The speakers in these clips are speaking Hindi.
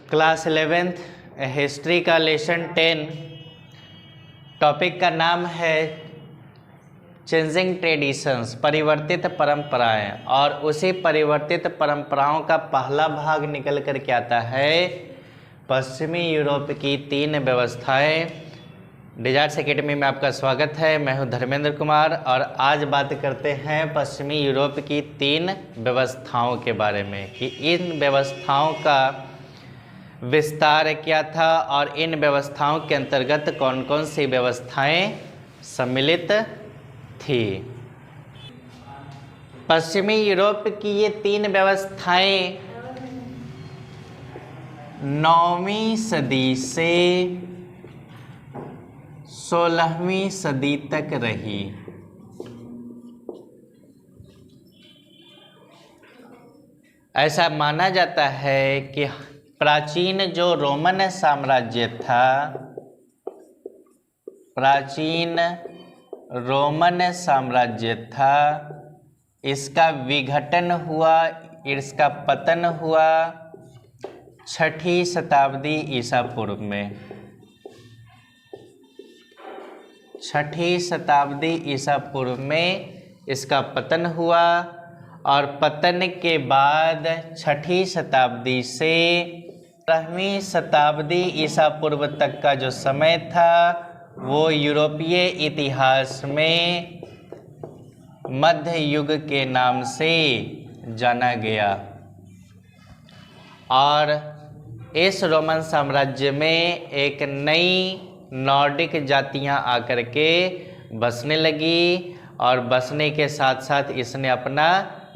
क्लास 11th हिस्ट्री का लेसन 10। टॉपिक का नाम है चेंजिंग ट्रेडिशंस, परिवर्तित परंपराएं। और उसी परिवर्तित परंपराओं का पहला भाग निकल कर के आता है पश्चिमी यूरोप की 3 व्यवस्थाएं। डिजार्ट्स एकेडमी में आपका स्वागत है। मैं हूं धर्मेंद्र कुमार और आज बात करते हैं पश्चिमी यूरोप की 3 व्यवस्थाओं के बारे में कि इन व्यवस्थाओं का विस्तार क्या था और इन व्यवस्थाओं के अंतर्गत कौन कौन सी व्यवस्थाएं सम्मिलित थी। पश्चिमी यूरोप की ये 3 व्यवस्थाएं 9वीं सदी से 16वीं सदी तक रही। ऐसा माना जाता है कि प्राचीन जो रोमन साम्राज्य था, प्राचीन रोमन साम्राज्य था, इसका विघटन हुआ, इसका पतन हुआ 6ठी शताब्दी ईसा पूर्व में। 6ठी शताब्दी ईसा पूर्व में इसका पतन हुआ और पतन के बाद 6ठी शताब्दी से 12वीं शताब्दी ईसा पूर्व तक का जो समय था वो यूरोपीय इतिहास में मध्य युग के नाम से जाना गया। और इस रोमन साम्राज्य में एक नई नॉर्डिक जातियां आकर के बसने लगी और बसने के साथ साथ इसने अपना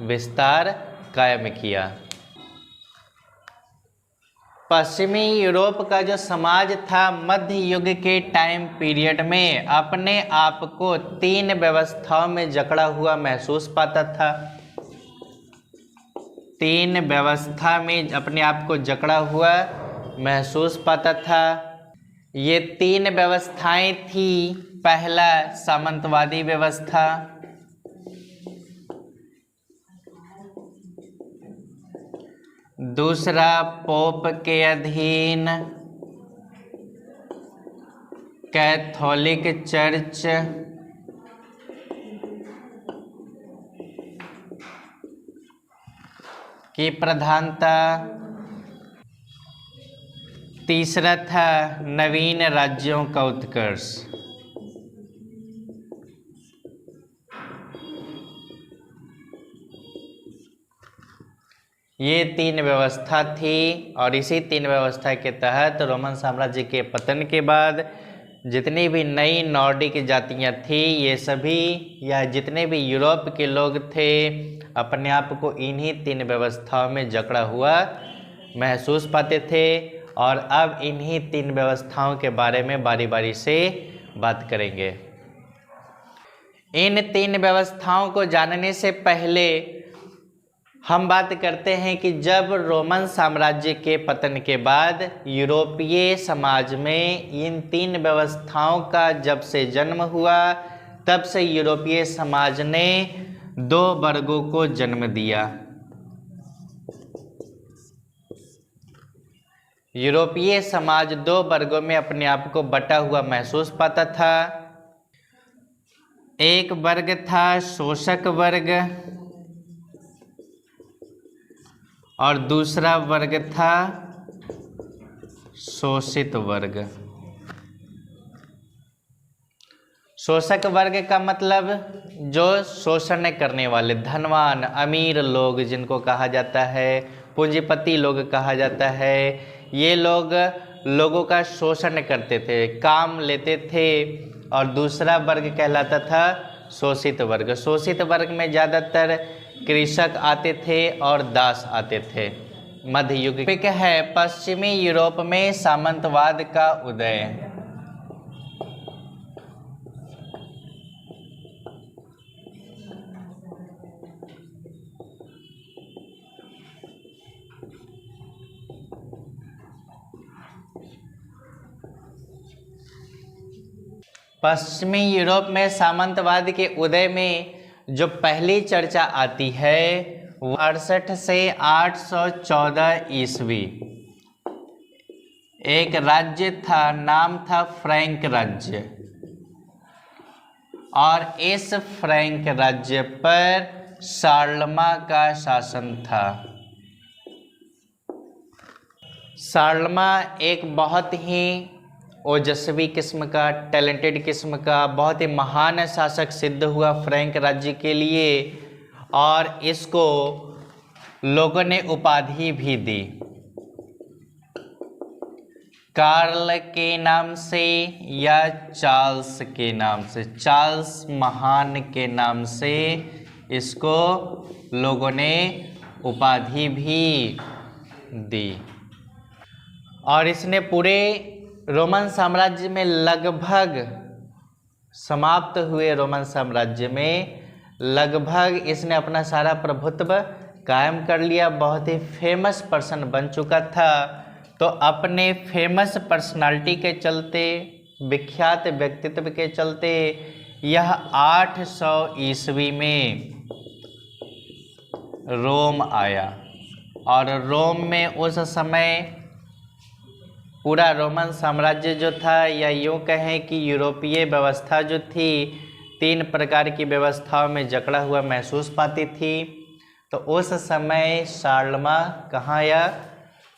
विस्तार कायम किया। पश्चिमी यूरोप का जो समाज था मध्य युग के टाइम पीरियड में अपने आप को 3 व्यवस्थाओं में जकड़ा हुआ महसूस पाता था। 3 व्यवस्था में अपने आप को जकड़ा हुआ महसूस पाता था। ये 3 व्यवस्थाएं थी। पहला सामंतवादी व्यवस्था, दूसरा पोप के अधीन कैथोलिक चर्च, की प्रधानता, तीसरा था नवीन राज्यों का उत्कर्ष। ये 3 व्यवस्था थी और इसी 3 व्यवस्था के तहत रोमन साम्राज्य के पतन के बाद जितनी भी नई नॉर्डिक जातियां थी ये सभी या जितने भी यूरोप के लोग थे अपने आप को इन्हीं 3 व्यवस्थाओं में जकड़ा हुआ महसूस पाते थे। और अब इन्हीं 3 व्यवस्थाओं के बारे में बारी बारी से बात करेंगे। इन 3 व्यवस्थाओं को जानने से पहले हम बात करते हैं कि जब रोमन साम्राज्य के पतन के बाद यूरोपीय समाज में इन 3 व्यवस्थाओं का जब से जन्म हुआ तब से यूरोपीय समाज ने 2 वर्गों को जन्म दिया। यूरोपीय समाज 2 वर्गों में अपने आप को बटा हुआ महसूस पाता था। एक वर्ग था शोषक वर्ग और दूसरा वर्ग था शोषित वर्ग। शोषक वर्ग का मतलब जो शोषण करने वाले धनवान अमीर लोग जिनको कहा जाता है, पूंजीपति लोग कहा जाता है, ये लोग लोगों का शोषण करते थे, काम लेते थे। और दूसरा वर्ग कहलाता था शोषित वर्ग। शोषित वर्ग में ज़्यादातर कृषक आते थे और दास आते थे। मध्य युग है पश्चिमी यूरोप में सामंतवाद का उदय। पश्चिमी यूरोप में सामंतवाद के उदय में जो पहली चर्चा आती है 68 से 814 ईस्वी, एक राज्य था, नाम था फ्रैंक राज्य, और इस फ्रैंक राज्य पर शार्लमा का शासन था। शार्लमा एक बहुत ही ओजस्वी किस्म का, टैलेंटेड किस्म का, बहुत ही महान शासक सिद्ध हुआ फ्रैंक राज्य के लिए, और इसको लोगों ने उपाधि भी दी। कार्ल के नाम से या चार्ल्स के नाम से, चार्ल्स महान के नाम से इसको लोगों ने उपाधि भी दी। और इसने पूरे रोमन साम्राज्य में लगभग समाप्त हुए रोमन साम्राज्य में लगभग इसने अपना सारा प्रभुत्व कायम कर लिया। बहुत ही फेमस पर्सन बन चुका था। तो अपने फेमस पर्सनालिटी के चलते, विख्यात व्यक्तित्व के चलते यह 800 ईस्वी में रोम आया। और रोम में उस समय पूरा रोमन साम्राज्य जो था, या यूँ कहें कि यूरोपीय व्यवस्था जो थी, 3 प्रकार की व्यवस्थाओं में जकड़ा हुआ महसूस पाती थी। तो उस समय शार्लमा कहाँ आया?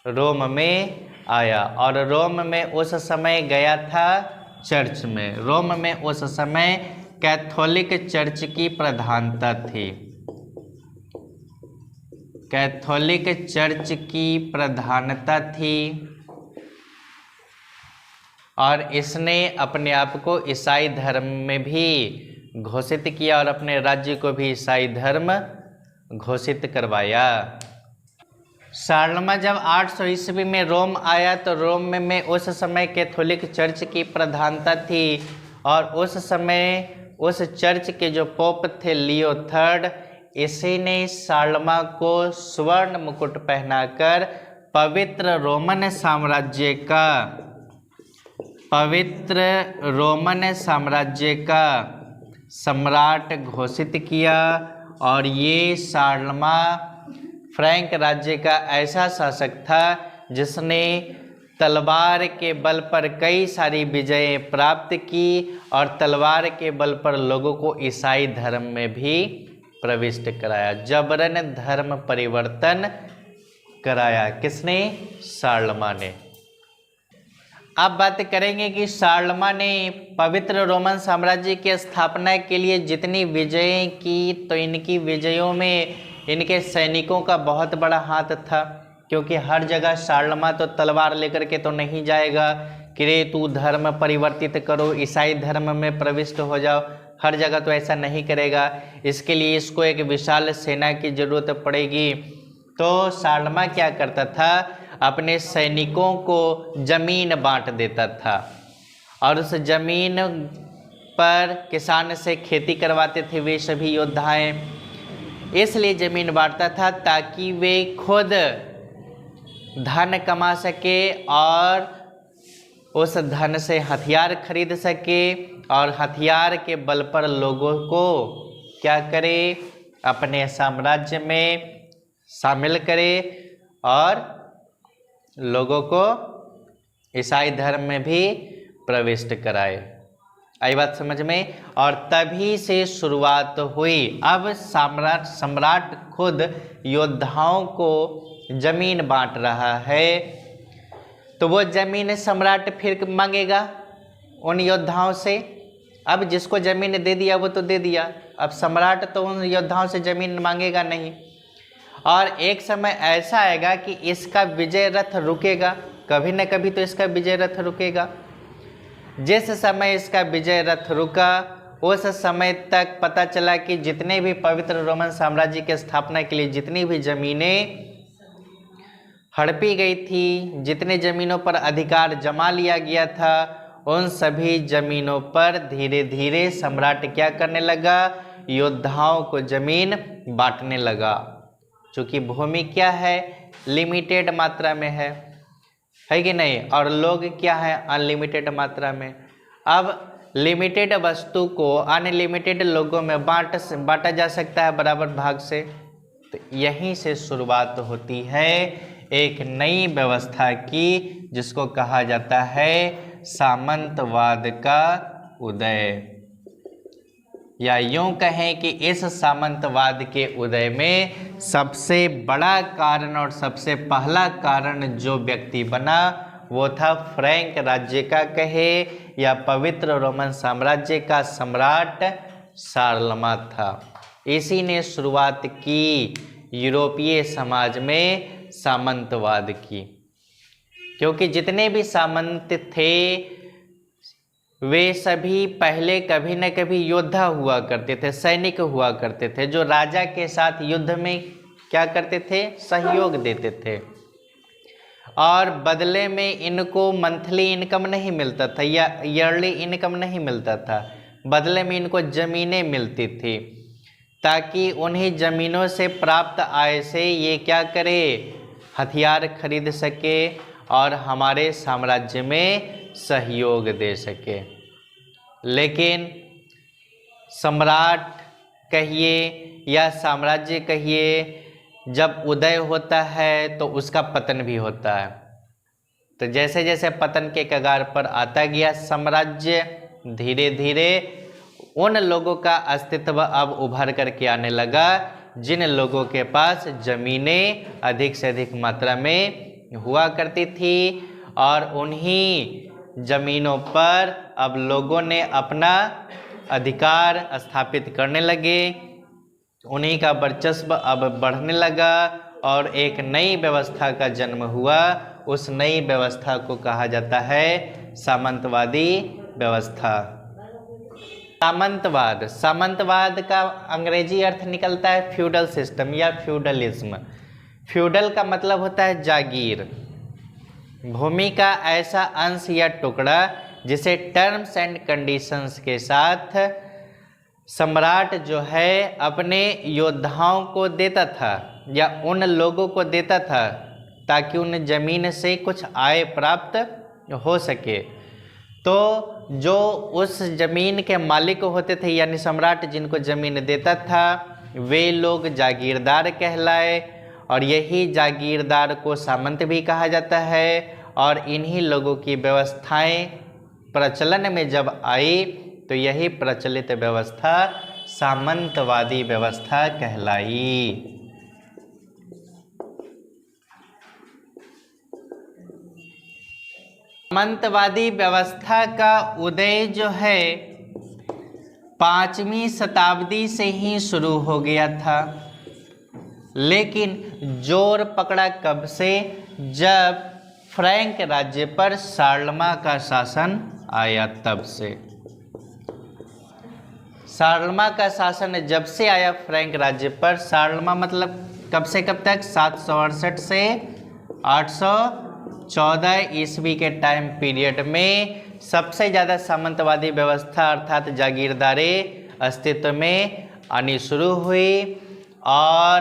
रोम में आया। और रोम में उस समय गया था चर्च में। रोम में उस समय कैथोलिक चर्च की प्रधानता थी। कैथोलिक चर्च की प्रधानता थी, और इसने अपने आप को ईसाई धर्म में भी घोषित किया और अपने राज्य को भी ईसाई धर्म घोषित करवाया। शार्लमा जब 800 ईस्वी में रोम आया तो रोम में उस समय कैथोलिक चर्च की प्रधानता थी, और उस समय उस चर्च के जो पोप थे लियो III, इसी ने शार्लमा को स्वर्ण मुकुट पहनाकर पवित्र रोमन साम्राज्य का सम्राट घोषित किया। और ये शार्लमा फ्रैंक राज्य का ऐसा शासक था जिसने तलवार के बल पर कई सारी विजयें प्राप्त की, और तलवार के बल पर लोगों को ईसाई धर्म में भी प्रविष्ट कराया। जबरन धर्म परिवर्तन कराया। किसने? शार्लमा ने। अब बात करेंगे कि शार्लमा ने पवित्र रोमन साम्राज्य की स्थापना के लिए जितनी विजयें की, तो इनकी विजयों में इनके सैनिकों का बहुत बड़ा हाथ था। क्योंकि हर जगह शार्लमा तो तलवार लेकर के तो नहीं जाएगा कि रे तू धर्म परिवर्तित करो, ईसाई धर्म में प्रविष्ट हो जाओ। हर जगह तो ऐसा नहीं करेगा। इसके लिए इसको एक विशाल सेना की जरूरत पड़ेगी। तो शार्लमा क्या करता था? अपने सैनिकों को जमीन बांट देता था, और उस जमीन पर किसान से खेती करवाते थे वे सभी योद्धाएं। इसलिए जमीन बांटता था ताकि वे खुद धन कमा सके और उस धन से हथियार खरीद सके, और हथियार के बल पर लोगों को क्या करे? अपने साम्राज्य में शामिल करे और लोगों को ईसाई धर्म में भी प्रविष्ट कराए। आई बात समझ में? और तभी से शुरुआत हुई। अब सम्राट खुद योद्धाओं को जमीन बांट रहा है, तो वो जमीन सम्राट फिर मांगेगा उन योद्धाओं से। अब जिसको जमीन दे दिया वो तो दे दिया, अब सम्राट तो उन योद्धाओं से जमीन मांगेगा नहीं। और एक समय ऐसा आएगा कि इसका विजय रथ रुकेगा, कभी न कभी तो इसका विजय रथ रुकेगा। जिस समय इसका विजय रथ रुका, उस समय तक पता चला कि जितने भी पवित्र रोमन साम्राज्य की स्थापना के लिए जितनी भी जमीनें हड़पी गई थी, जितने जमीनों पर अधिकार जमा लिया गया था, उन सभी जमीनों पर धीरे धीरे सम्राट क्या करने लगा? योद्धाओं को जमीन बांटने लगा। चूँकि भूमि क्या है? लिमिटेड मात्रा में है कि नहीं? और लोग क्या है? अनलिमिटेड मात्रा में। अब लिमिटेड वस्तु को अनलिमिटेड लोगों में बांटा जा सकता है बराबर भाग से। तो यहीं से शुरुआत होती है एक नई व्यवस्था की, जिसको कहा जाता है सामंतवाद का उदय। या यूं कहें कि इस सामंतवाद के उदय में सबसे बड़ा कारण और सबसे पहला कारण जो व्यक्ति बना वो था फ्रैंक राज्य का कहे या पवित्र रोमन साम्राज्य का सम्राट शार्लमा था। इसी ने शुरुआत की यूरोपीय समाज में सामंतवाद की, क्योंकि जितने भी सामंत थे वे सभी पहले कभी न कभी योद्धा हुआ करते थे, सैनिक हुआ करते थे, जो राजा के साथ युद्ध में क्या करते थे, सहयोग देते थे। और बदले में इनको मंथली इनकम नहीं मिलता था या ईयरली इनकम नहीं मिलता था, बदले में इनको ज़मीनें मिलती थी, ताकि उन्हीं ज़मीनों से प्राप्त आय से ये क्या करे, हथियार खरीद सके और हमारे साम्राज्य में सहयोग दे सके। लेकिन सम्राट कहिए या साम्राज्य कहिए, जब उदय होता है तो उसका पतन भी होता है। तो जैसे जैसे पतन के कगार पर आता गया साम्राज्य, धीरे धीरे उन लोगों का अस्तित्व अब उभर करके आने लगा जिन लोगों के पास ज़मीनें अधिक से अधिक मात्रा में हुआ करती थी, और उन्हीं ज़मीनों पर अब लोगों ने अपना अधिकार स्थापित करने लगे, उन्हीं का वर्चस्व अब बढ़ने लगा और एक नई व्यवस्था का जन्म हुआ। उस नई व्यवस्था को कहा जाता है सामंतवादी व्यवस्था। सामंतवाद, सामंतवाद का अंग्रेजी अर्थ निकलता है फ्यूडल सिस्टम या फ्यूडलिज्म। फ्यूडल का मतलब होता है जागीर, भूमि का ऐसा अंश या टुकड़ा जिसे टर्म्स एंड कंडीशंस के साथ सम्राट जो है अपने योद्धाओं को देता था या उन लोगों को देता था ताकि उन जमीन से कुछ आय प्राप्त हो सके। तो जो उस जमीन के मालिक होते थे यानी सम्राट जिनको जमीन देता था, वे लोग जागीरदार कहलाए, और यही जागीरदार को सामंत भी कहा जाता है। और इन्हीं लोगों की व्यवस्थाएं प्रचलन में जब आई तो यही प्रचलित व्यवस्था सामंतवादी व्यवस्था कहलाई। सामंतवादी व्यवस्था का उदय जो है 5वीं शताब्दी से ही शुरू हो गया था, लेकिन जोर पकड़ा कब से, जब फ्रैंक राज्य पर शार्लमा का शासन आया तब से। शार्लमा का शासन जब से आया फ्रैंक राज्य पर, शार्लमा मतलब कब से कब तक, 768 से 814 ईस्वी के टाइम पीरियड में सबसे ज़्यादा सामंतवादी व्यवस्था अर्थात जागीरदारी अस्तित्व में आनी शुरू हुई। और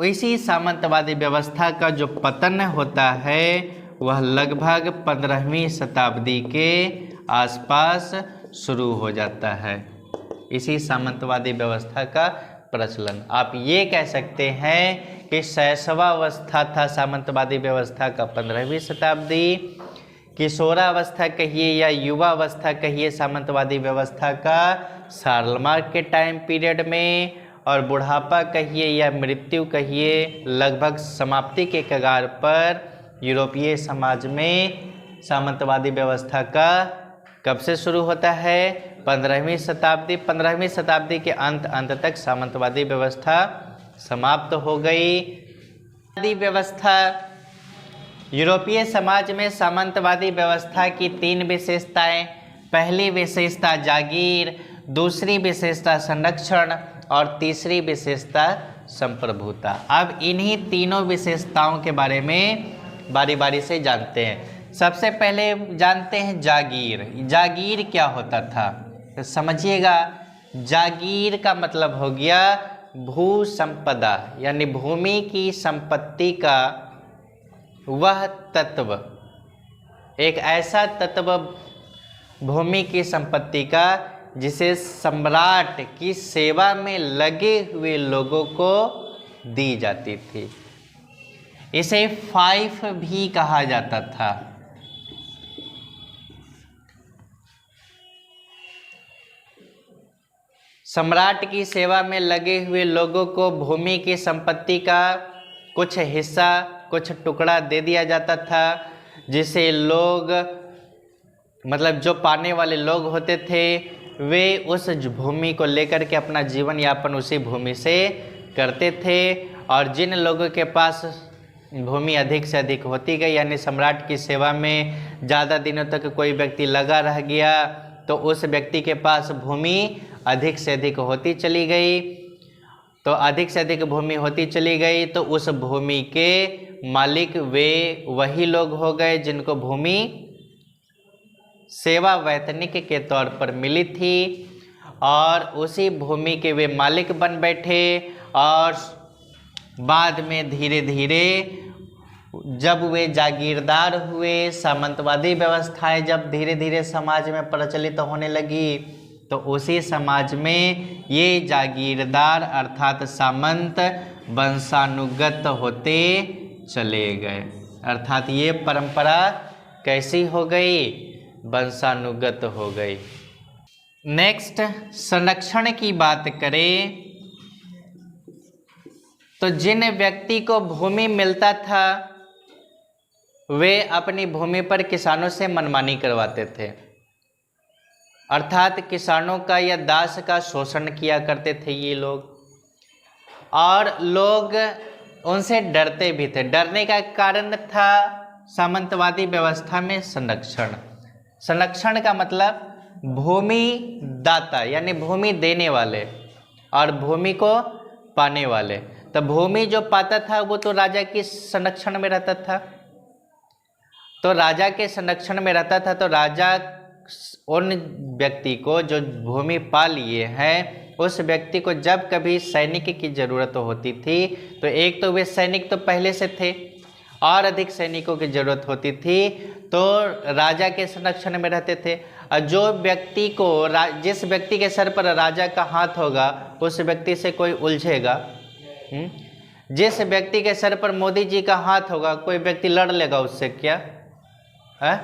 इसी सामंतवादी व्यवस्था का जो पतन होता है वह लगभग 15वीं शताब्दी के आसपास शुरू हो जाता है। इसी सामंतवादी व्यवस्था का प्रचलन, आप ये कह सकते हैं कि शैशवावस्था था सामंतवादी व्यवस्था का 15वीं शताब्दी, किशोरावस्था कहिए या युवावस्था कहिए सामंतवादी व्यवस्था का शार्लमा के टाइम पीरियड में, और बुढ़ापा कहिए या मृत्यु कहिए लगभग समाप्ति के कगार पर यूरोपीय समाज में सामंतवादी व्यवस्था का कब से शुरू होता है, 15वीं शताब्दी। 15वीं शताब्दी के अंत तक सामंतवादी व्यवस्था समाप्त हो गई। व्यवस्था, यूरोपीय समाज में सामंतवादी व्यवस्था की 3 विशेषताएं। पहली विशेषता जागीर, दूसरी विशेषता संरक्षण और तीसरी विशेषता संप्रभुता। अब इन्हीं तीनों विशेषताओं के बारे में बारी बारी से जानते हैं। सबसे पहले जानते हैं जागीर। जागीर क्या होता था तो समझिएगा, जागीर का मतलब हो गया भू संपदा, यानी भूमि की संपत्ति का वह तत्व, एक ऐसा तत्व भूमि की संपत्ति का जिसे सम्राट की सेवा में लगे हुए लोगों को दी जाती थी। इसे फाइफ भी कहा जाता था। सम्राट की सेवा में लगे हुए लोगों को भूमि की संपत्ति का कुछ हिस्सा, कुछ टुकड़ा दे दिया जाता था, जिसे लोग मतलब जो पाने वाले लोग होते थे वे उस भूमि को लेकर के अपना जीवन यापन उसी भूमि से करते थे। और जिन लोगों के पास भूमि अधिक से अधिक होती गई, यानी सम्राट की सेवा में ज़्यादा दिनों तक कोई व्यक्ति लगा रह गया, तो उस व्यक्ति के पास भूमि अधिक से अधिक होती चली गई। तो अधिक से अधिक भूमि होती चली गई तो उस भूमि के मालिक वे वही लोग हो गए जिनको भूमि सेवा वैतनिक के तौर पर मिली थी, और उसी भूमि के वे मालिक बन बैठे। और बाद में धीरे धीरे जब वे जागीरदार हुए, सामंतवादी व्यवस्थाएं जब धीरे धीरे समाज में प्रचलित होने लगी, तो उसी समाज में ये जागीरदार अर्थात सामंत वंशानुगत होते चले गए। अर्थात ये परंपरा कैसी हो गई? वंशानुगत हो गई। नेक्स्ट, संरक्षण की बात करें तो जिन व्यक्ति को भूमि मिलता था वे अपनी भूमि पर किसानों से मनमानी करवाते थे, अर्थात किसानों का या दास का शोषण किया करते थे ये लोग, और लोग उनसे डरते भी थे। डरने का कारण था सामंतवादी व्यवस्था में संरक्षण। संरक्षण का मतलब भूमि दाता यानी भूमि देने वाले और भूमि को पाने वाले। तो भूमि जो पाता था वो तो राजा के संरक्षण में रहता था, तो राजा के संरक्षण में रहता था। तो राजा उन व्यक्ति को जो भूमि पा लिए हैं उस व्यक्ति को जब कभी सैनिक की ज़रूरत होती थी, तो एक तो वे सैनिक तो पहले से थे और अधिक सैनिकों की ज़रूरत होती थी तो राजा के संरक्षण में रहते थे। और जो व्यक्ति को जिस व्यक्ति के सर पर राजा का हाथ होगा उस व्यक्ति से कोई उलझेगा। जिस व्यक्ति के सर पर मोदी जी का हाथ होगा कोई व्यक्ति लड़ लेगा उससे, क्या है?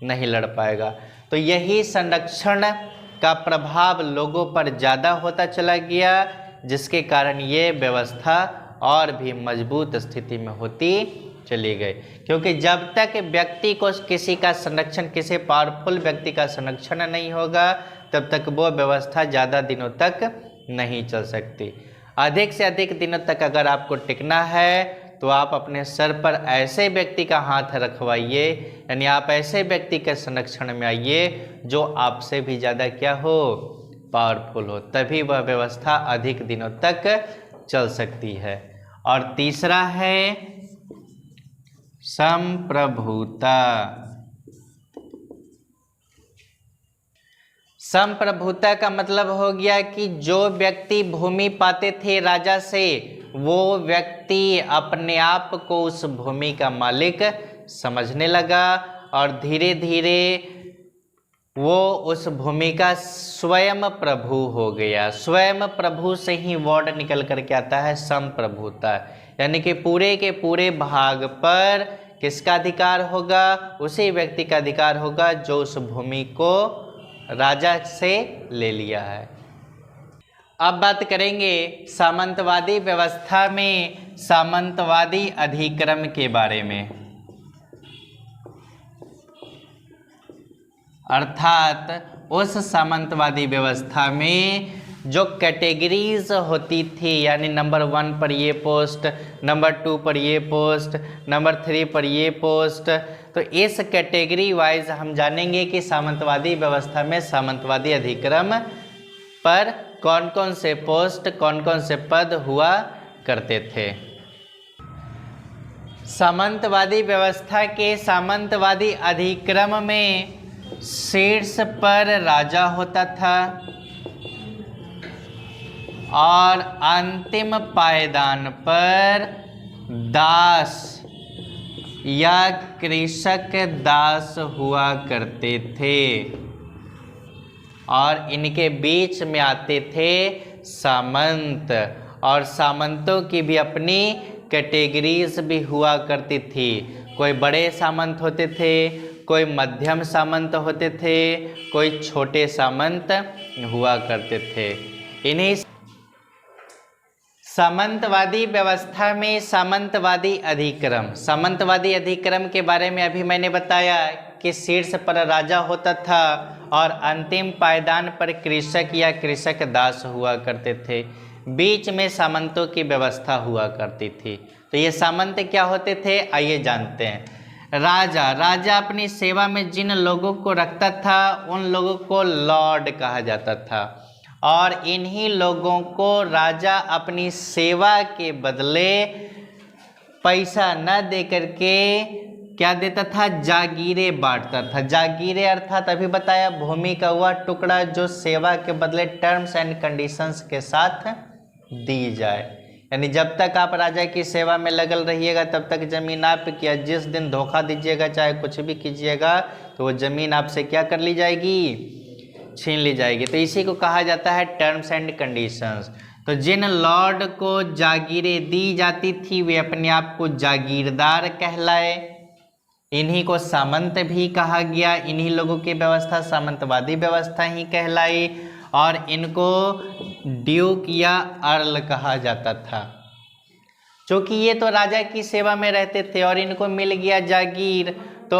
नहीं लड़ पाएगा। तो यही संरक्षण का प्रभाव लोगों पर ज़्यादा होता चला गया, जिसके कारण ये व्यवस्था और भी मजबूत स्थिति में होती चली गई। क्योंकि जब तक व्यक्ति को किसी का संरक्षण, किसी पावरफुल व्यक्ति का संरक्षण नहीं होगा, तब तक वो व्यवस्था ज़्यादा दिनों तक नहीं चल सकती। अधिक से अधिक दिनों तक अगर आपको टिकना है तो आप अपने सर पर ऐसे व्यक्ति का हाथ रखवाइए, यानी आप ऐसे व्यक्ति के संरक्षण में आइए जो आपसे भी ज़्यादा क्या हो, पावरफुल हो, तभी वह व्यवस्था अधिक दिनों तक चल सकती है। और तीसरा है संप्रभुता। संप्रभुता का मतलब हो गया कि जो व्यक्ति भूमि पाते थे राजा से, वो व्यक्ति अपने आप को उस भूमि का मालिक समझने लगा और धीरे धीरे वो उस भूमि का स्वयं प्रभु हो गया। स्वयं प्रभु से ही वर्ड निकल करके आता है संप्रभुता, यानी कि पूरे के पूरे भाग पर किसका अधिकार होगा? उसी व्यक्ति का अधिकार होगा जो उस भूमि को राजा से ले लिया है। अब बात करेंगे सामंतवादी व्यवस्था में सामंतवादी अधिक्रम के बारे में। अर्थात उस सामंतवादी व्यवस्था में जो कैटेगरीज होती थी, यानी नंबर 1 पर ये पोस्ट, नंबर 2 पर ये पोस्ट, नंबर 3 पर ये पोस्ट, तो इस कैटेगरी वाइज हम जानेंगे कि सामंतवादी व्यवस्था में सामंतवादी अधिक्रम पर कौन कौन से पोस्ट, कौन कौन से पद हुआ करते थे। सामंतवादी व्यवस्था के सामंतवादी अधिक्रम में शीर्ष पर राजा होता था और अंतिम पायदान पर दास या कृषक दास हुआ करते थे और इनके बीच में आते थे सामंत, और सामंतों की भी अपनी कैटेगरीज भी हुआ करती थी। कोई बड़े सामंत होते थे, कोई मध्यम सामंत होते थे, कोई छोटे सामंत हुआ करते थे। इन्हीं सामंतवादी व्यवस्था में सामंतवादी अधिक्रम के बारे में अभी मैंने बताया कि शीर्ष पर राजा होता था और अंतिम पायदान पर कृषक या कृषक दास हुआ करते थे। बीच में सामंतों की व्यवस्था हुआ करती थी। तो ये सामंत क्या होते थे, आइए जानते हैं। राजा अपनी सेवा में जिन लोगों को रखता था उन लोगों को लॉर्ड कहा जाता था, और इन्हीं लोगों को राजा अपनी सेवा के बदले पैसा न दे करके क्या देता था, जागीरें बांटता था। जागीरें अर्थात अभी बताया भूमि का वह टुकड़ा जो सेवा के बदले टर्म्स एंड कंडीशंस के साथ दी जाए। यानी जब तक आप राजा की सेवा में लगल रहिएगा तब तक जमीन आपकी, या जिस दिन धोखा दीजिएगा चाहे कुछ भी कीजिएगा तो वो जमीन आपसे क्या कर ली जाएगी, छीन ली जाएगी। तो इसी को कहा जाता है टर्म्स एंड कंडीशंस। तो जिन लॉर्ड को जागीरें दी जाती थी वे अपने आप को जागीरदार कहलाए। इन्हीं को सामंत भी कहा गया। इन्हीं लोगों की व्यवस्था सामंतवादी व्यवस्था ही कहलाई, और इनको ड्यूक या अर्ल कहा जाता था, क्योंकि ये तो राजा की सेवा में रहते थे और इनको मिल गया जागीर। तो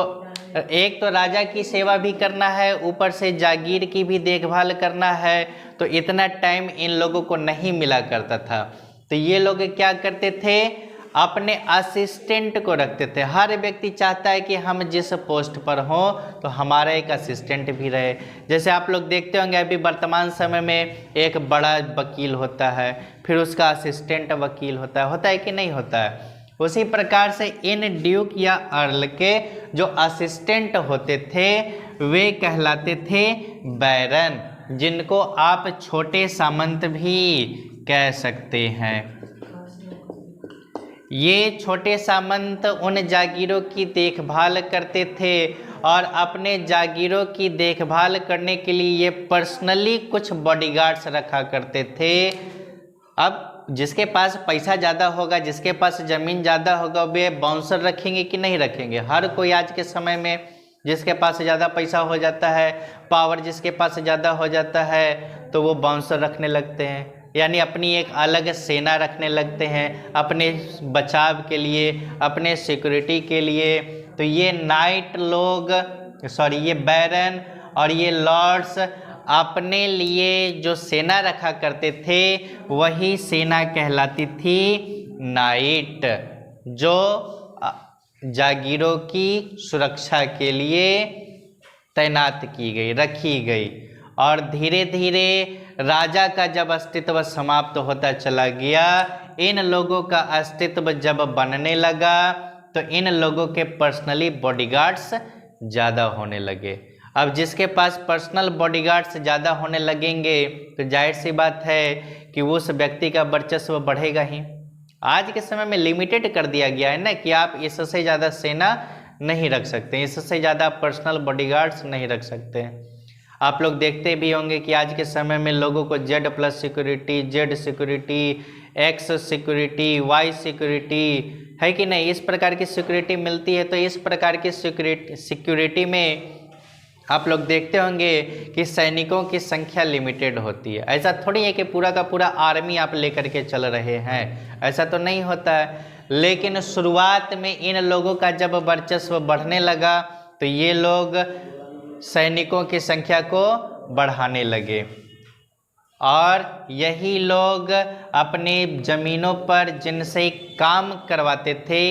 एक तो राजा की सेवा भी करना है, ऊपर से जागीर की भी देखभाल करना है, तो इतना टाइम इन लोगों को नहीं मिला करता था। तो ये लोग क्या करते थे, अपने असिस्टेंट को रखते थे। हर व्यक्ति चाहता है कि हम जिस पोस्ट पर हों तो हमारा एक असिस्टेंट भी रहे। जैसे आप लोग देखते होंगे अभी वर्तमान समय में एक बड़ा वकील होता है, फिर उसका असिस्टेंट वकील होता है कि नहीं होता है। उसी प्रकार से इन ड्यूक या अर्ल के जो असिस्टेंट होते थे वे कहलाते थे बैरन, जिनको आप छोटे सामंत भी कह सकते हैं। ये छोटे सामंत उन जागीरों की देखभाल करते थे और अपने जागीरों की देखभाल करने के लिए ये पर्सनली कुछ बॉडीगार्ड्स रखा करते थे। अब जिसके पास पैसा ज़्यादा होगा, जिसके पास ज़मीन ज़्यादा होगा, वे बाउंसर रखेंगे कि नहीं रखेंगे। हर कोई आज के समय में जिसके पास ज़्यादा पैसा हो जाता है, पावर जिसके पास ज़्यादा हो जाता है, तो वो बाउंसर रखने लगते हैं, यानी अपनी एक अलग सेना रखने लगते हैं अपने बचाव के लिए, अपने सिक्योरिटी के लिए। तो ये नाइट लोग ये बैरन और ये लॉर्ड्स अपने लिए जो सेना रखा करते थे वही सेना कहलाती थी नाइट, जो जागीरों की सुरक्षा के लिए तैनात की गई, रखी गई। और धीरे धीरे राजा का जब अस्तित्व समाप्त होता चला गया, इन लोगों का अस्तित्व जब बनने लगा तो इन लोगों के पर्सनली बॉडीगार्ड्स ज़्यादा होने लगे। अब जिसके पास पर्सनल बॉडीगार्ड्स ज़्यादा होने लगेंगे तो जाहिर सी बात है कि उस व्यक्ति का वर्चस्व बढ़ेगा ही। आज के समय में लिमिटेड कर दिया गया है ना कि आप इससे ज़्यादा सेना नहीं रख सकते, इससे ज़्यादा पर्सनल बॉडीगार्ड्स नहीं रख सकते। आप लोग देखते भी होंगे कि आज के समय में लोगों को Z+ security, Z security, X security, Y security है कि नहीं, इस प्रकार की सिक्योरिटी मिलती है। तो इस प्रकार की सिक्योरिटी में आप लोग देखते होंगे कि सैनिकों की संख्या लिमिटेड होती है। ऐसा थोड़ी है कि पूरा का पूरा आर्मी आप लेकर के चल रहे हैं, ऐसा तो नहीं होता है। लेकिन शुरुआत में इन लोगों का जब वर्चस्व बढ़ने लगा तो ये लोग सैनिकों की संख्या को बढ़ाने लगे, और यही लोग अपने ज़मीनों पर जिनसे काम करवाते थे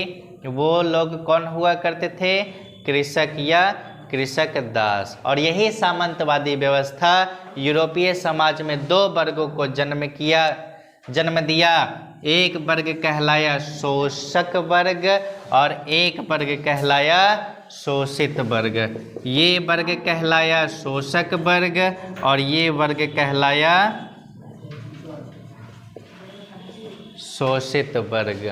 वो लोग कौन हुआ करते थे, कृषक या कृषक दास। और यही सामंतवादी व्यवस्था यूरोपीय समाज में दो वर्गों को जन्म दिया। एक वर्ग कहलाया शोषक वर्ग और एक वर्ग कहलाया शोषित वर्ग। ये वर्ग कहलाया शोषक वर्ग और ये वर्ग कहलाया शोषित वर्ग।